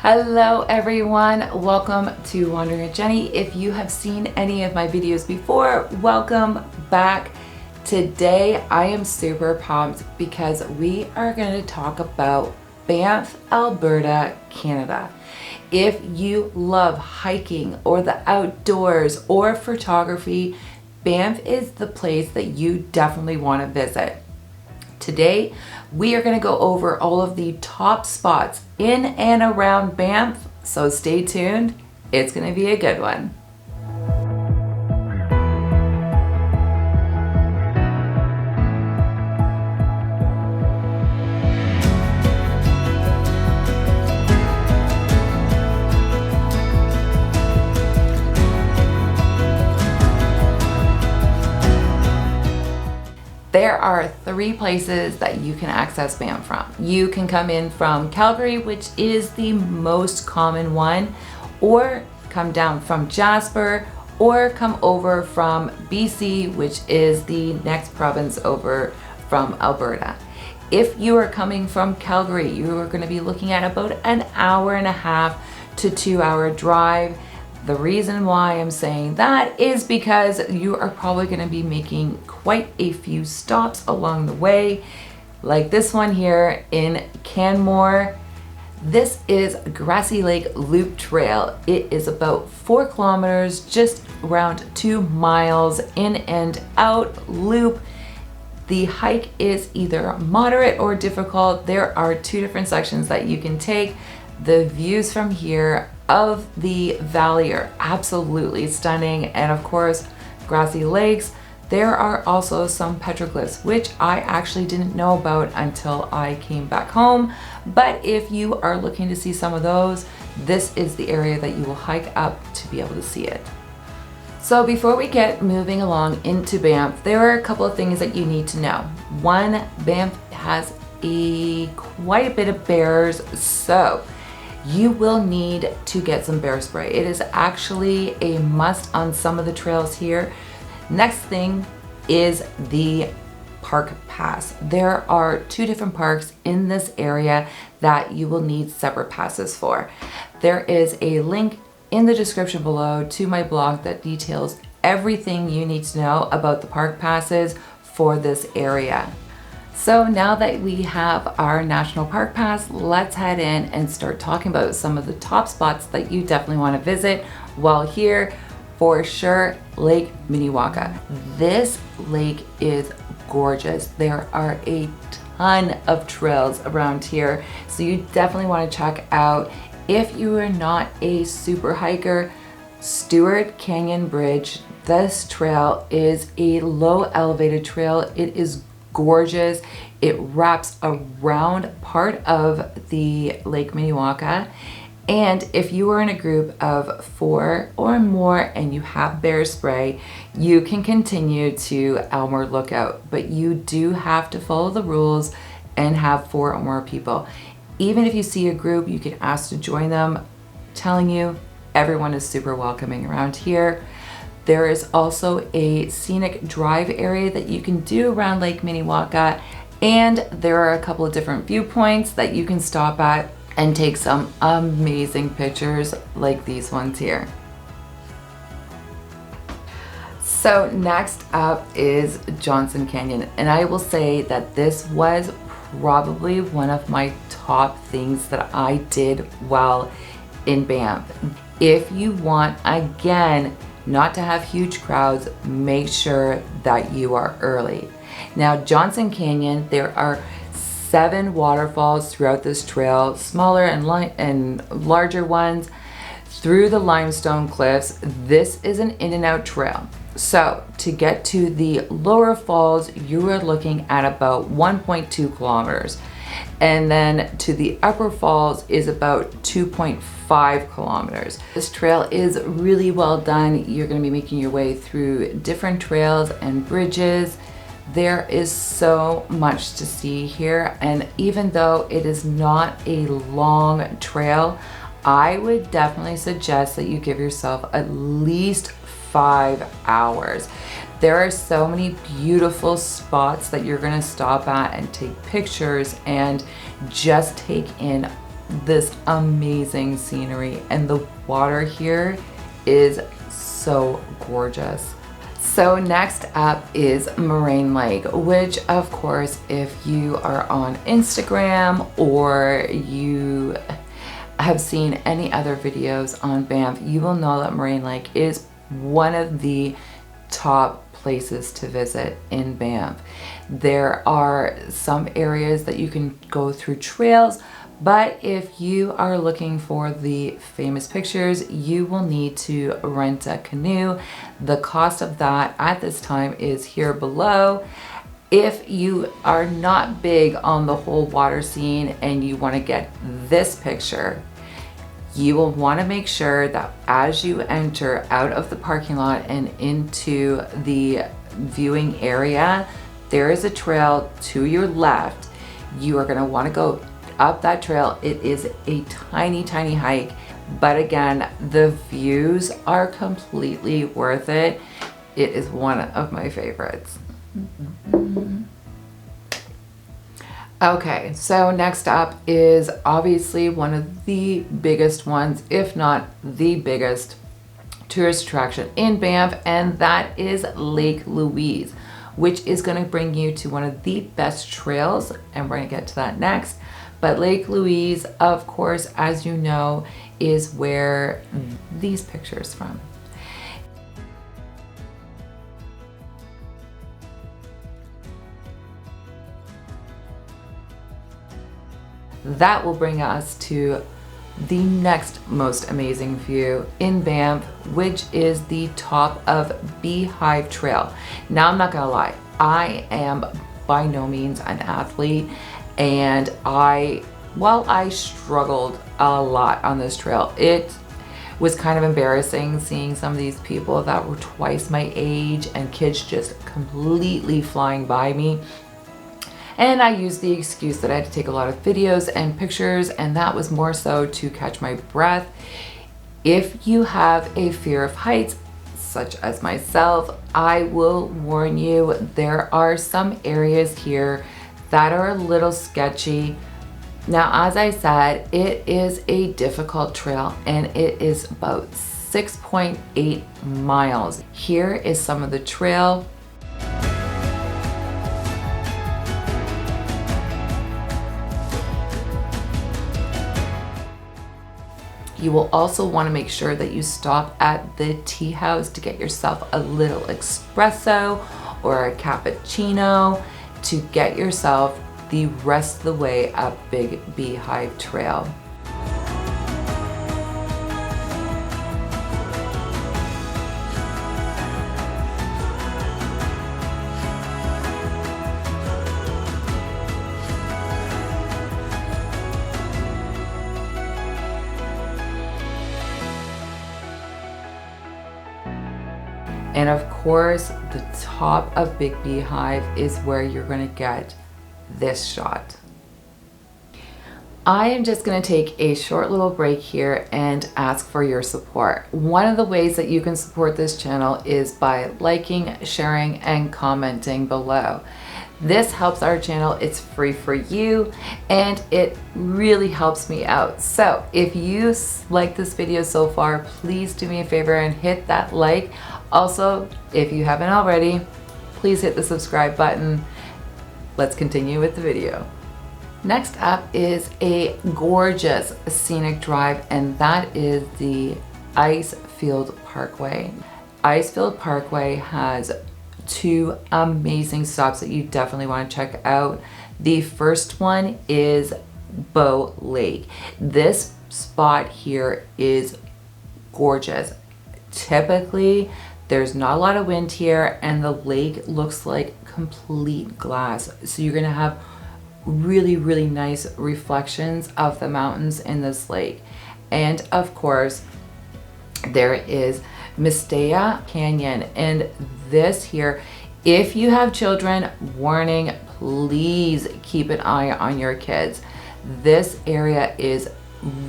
Hello everyone, welcome to Wandering with Jenny. If you have seen any of my videos before, welcome back. Today I am super pumped because we are going to talk about Banff, Alberta, Canada. If you love hiking or the outdoors or photography, Banff is the place that you definitely want to visit. Today, we are going to go over all of the top spots in and around Banff, so stay tuned. It's going to be a good one. There are three places that you can access Banff from. You can come in from Calgary, which is the most common one, or come down from Jasper, or come over from BC, which is the next province over from Alberta. If you are coming from Calgary, you are going to be looking at about an hour and a half to 2 hour drive. The reason why I'm saying that is because you are probably going to be making quite a few stops along the way, like this one here in Canmore. This is Grassy Lake Loop Trail. It is about 4 kilometers, just around 2 miles in and out loop. The hike is either moderate or difficult. There are 2 different sections that you can take. The views from here of the valley are absolutely stunning, and of course grassy lakes. There are also some petroglyphs, which I actually didn't know about until I came back home, but if you are looking to see some of those, this is the area that you will hike up to be able to see it. So before we get moving along into Banff, there are a couple of things that you need to know. One, Banff has quite a bit of bears, so you will need to get some bear spray. It is actually a must on some of the trails here. Next thing is the park pass. There are 2 different parks in this area that you will need separate passes for. There is a link in the description below to my blog that details everything you need to know about the park passes for this area. So now that we have our National Park Pass, let's head in and start talking about some of the top spots that you definitely want to visit while here. For sure, Lake Minnewaca. This lake is gorgeous. There are a ton of trails around here, so you definitely want to check out. If you are not a super hiker, Stewart Canyon Bridge, this trail is a low elevated trail. It is gorgeous. It wraps around part of the Lake Minnewaca, and if you are in a group of 4 or more and you have bear spray, you can continue to Elmer Lookout, but you do have to follow the rules and have 4 or more people. Even if you see a group, you can ask to join them. I'm telling you, everyone is super welcoming around here. There is also a scenic drive area that you can do around Lake Minnewaca, and there are a couple of different viewpoints that you can stop at and take some amazing pictures like these ones here. So next up is Johnson Canyon, and I will say that this was probably one of my top things that I did while in Banff. If you want, again, not to have huge crowds, make sure that you are early. Now, Johnson Canyon, there are 7 waterfalls throughout this trail, smaller and larger ones through the limestone cliffs. This is an in and out trail. So to get to the lower falls, you are looking at about 1.2 kilometers. And then to the upper falls is about 2.5 kilometers. This trail is really well done. You're going to be making your way through different trails and bridges. There is so much to see here, and even though it is not a long trail, I would definitely suggest that you give yourself at least 5 hours. There are so many beautiful spots that you're going to stop at and take pictures and just take in this amazing scenery, and the water here is so gorgeous. So next up is Moraine Lake, which of course, if you are on Instagram or you have seen any other videos on Banff, you will know that Moraine Lake is one of the top places to visit in Banff. There are some areas that you can go through trails, but if you are looking for the famous pictures, you will need to rent a canoe. The cost of that at this time is here below. If you are not big on the whole water scene and you want to get this picture, you will want to make sure that as you enter out of the parking lot and into the viewing area, there is a trail to your left. You are going to want to go up that trail. It is a tiny hike, but again, the views are completely worth it. It is one of my favorites. Okay, so next up is obviously one of the biggest ones, if not the biggest tourist attraction in Banff, and that is Lake Louise, which is going to bring you to one of the best trails, and we're going to get to that next. But Lake Louise, of course, as you know, is where these pictures from. That will bring us to the next most amazing view in Banff, which is the top of Beehive Trail. Now, I'm not gonna lie, I am by no means an athlete, and I struggled a lot on this trail. It was kind of embarrassing seeing some of these people that were twice my age and kids just completely flying by me. And I used the excuse that I had to take a lot of videos and pictures, and that was more so to catch my breath. If you have a fear of heights, such as myself, I will warn you, there are some areas here that are a little sketchy. Now, as I said, it is a difficult trail and it is about 6.8 miles. Here is some of the trail. You will also want to make sure that you stop at the tea house to get yourself a little espresso or a cappuccino to get yourself the rest of the way up Big Beehive Trail. And of course, the top of Big Beehive is where you're going to get this shot. I am just going to take a short little break here and ask for your support. One of the ways that you can support this channel is by liking, sharing, and commenting below. This helps our channel, it's free for you, and it really helps me out. So if you like this video so far, please do me a favor and hit that like. Also, if you haven't already, please hit the subscribe button. Let's continue with the video. Next up is a gorgeous scenic drive, and that is the Icefield Parkway. Icefield Parkway has two amazing stops that you definitely want to check out. The first one is Bow Lake. This spot here is gorgeous. Typically, there's not a lot of wind here, and the lake looks like complete glass. So you're gonna have really nice reflections of the mountains in this lake. And of course, there is Mistea Canyon, and this here, if you have children, warning, please keep an eye on your kids. This area is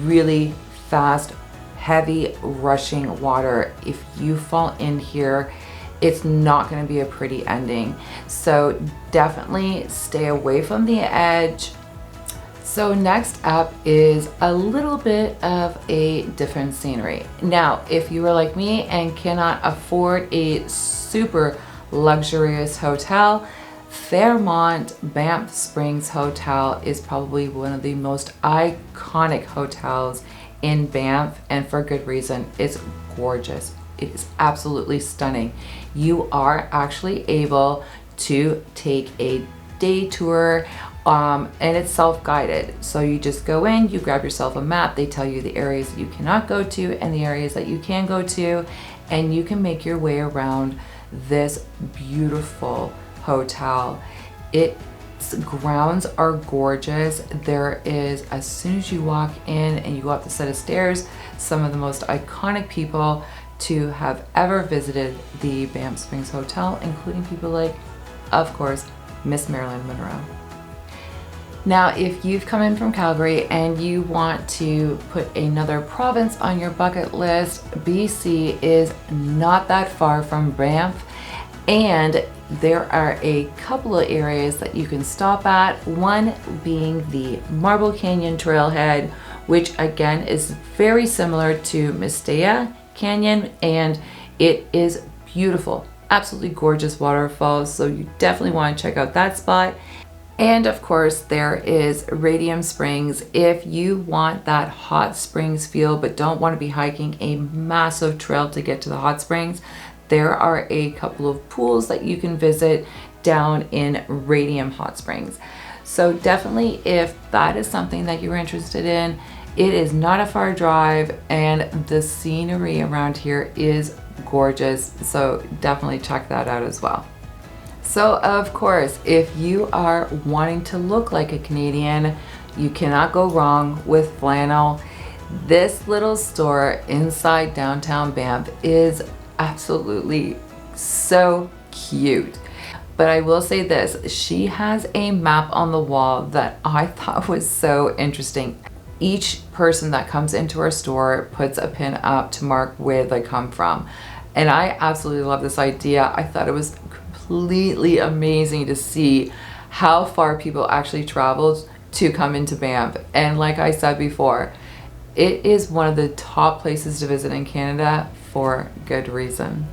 really fast, heavy, rushing water. If you fall in here, it's not going to be a pretty ending. So definitely stay away from the edge, So next up is a little bit of a different scenery. Now, if you are like me and cannot afford a super luxurious hotel, Fairmont Banff Springs Hotel is probably one of the most iconic hotels in Banff, and for good reason. It's gorgeous. It is absolutely stunning. You are actually able to take a day tour, and it's self-guided. So you just go in, you grab yourself a map, they tell you the areas that you cannot go to and the areas that you can go to, and you can make your way around this beautiful hotel. Its grounds are gorgeous. There is, as soon as you walk in and you go up the set of stairs, some of the most iconic people to have ever visited the Banff Springs Hotel, including people like, of course, Miss Marilyn Monroe. Now, if you've come in from Calgary and you want to put another province on your bucket list, BC is not that far from Banff, and there are a couple of areas that you can stop at. One being the Marble Canyon Trailhead, which again is very similar to Mestea Canyon, and it is beautiful, absolutely gorgeous waterfalls, so you definitely want to check out that spot. And of course, there is Radium Springs. If you want that hot springs feel but don't want to be hiking a massive trail to get to the hot springs, there are a couple of pools that you can visit down in Radium Hot Springs. So definitely, if that is something that you're interested in, it is not a far drive, and the scenery around here is gorgeous. So definitely check that out as well. So of course, if you are wanting to look like a Canadian, you cannot go wrong with flannel. This little store inside downtown Banff is absolutely so cute. But I will say this, she has a map on the wall that I thought was so interesting. Each person that comes into our store puts a pin up to mark where they come from. And I absolutely love this idea. I thought it was completely amazing to see how far people actually traveled to come into Banff. And like I said before, it is one of the top places to visit in Canada for good reason.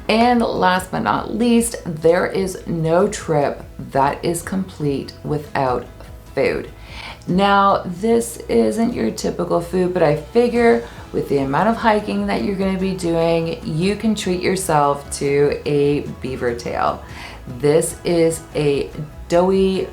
And last but not least, there is no trip that is complete without food. Now, this isn't your typical food, but I figure with the amount of hiking that you're going to be doing, you can treat yourself to a beaver tail. This is a doughy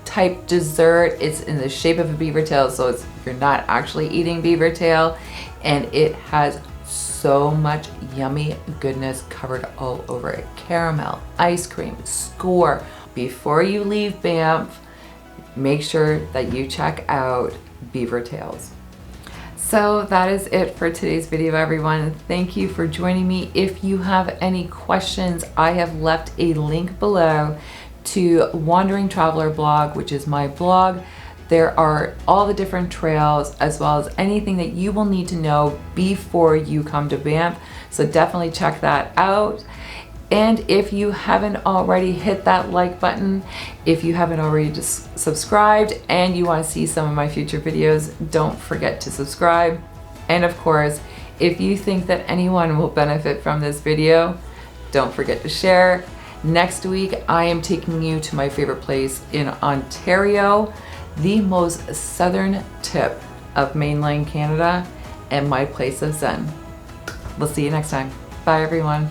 type dessert. It's in the shape of a beaver tail, so you're not actually eating beaver tail, and it has so much yummy goodness covered all over it. Caramel, ice cream, score. Before you leave Banff, make sure that you check out Beaver Tails. So that is it for today's video, everyone. Thank you for joining me. If you have any questions, I have left a link below to Wandering Traveler blog, which is my blog. There are all the different trails as well as anything that you will need to know before you come to Banff. So definitely check that out. And if you haven't already, hit that like button. If you haven't already subscribed and you want to see some of my future videos, don't forget to subscribe. And of course, if you think that anyone will benefit from this video, don't forget to share. Next week, I am taking you to my favorite place in Ontario, the most southern tip of mainland Canada, and my place of zen. We'll see you next time. Bye, everyone.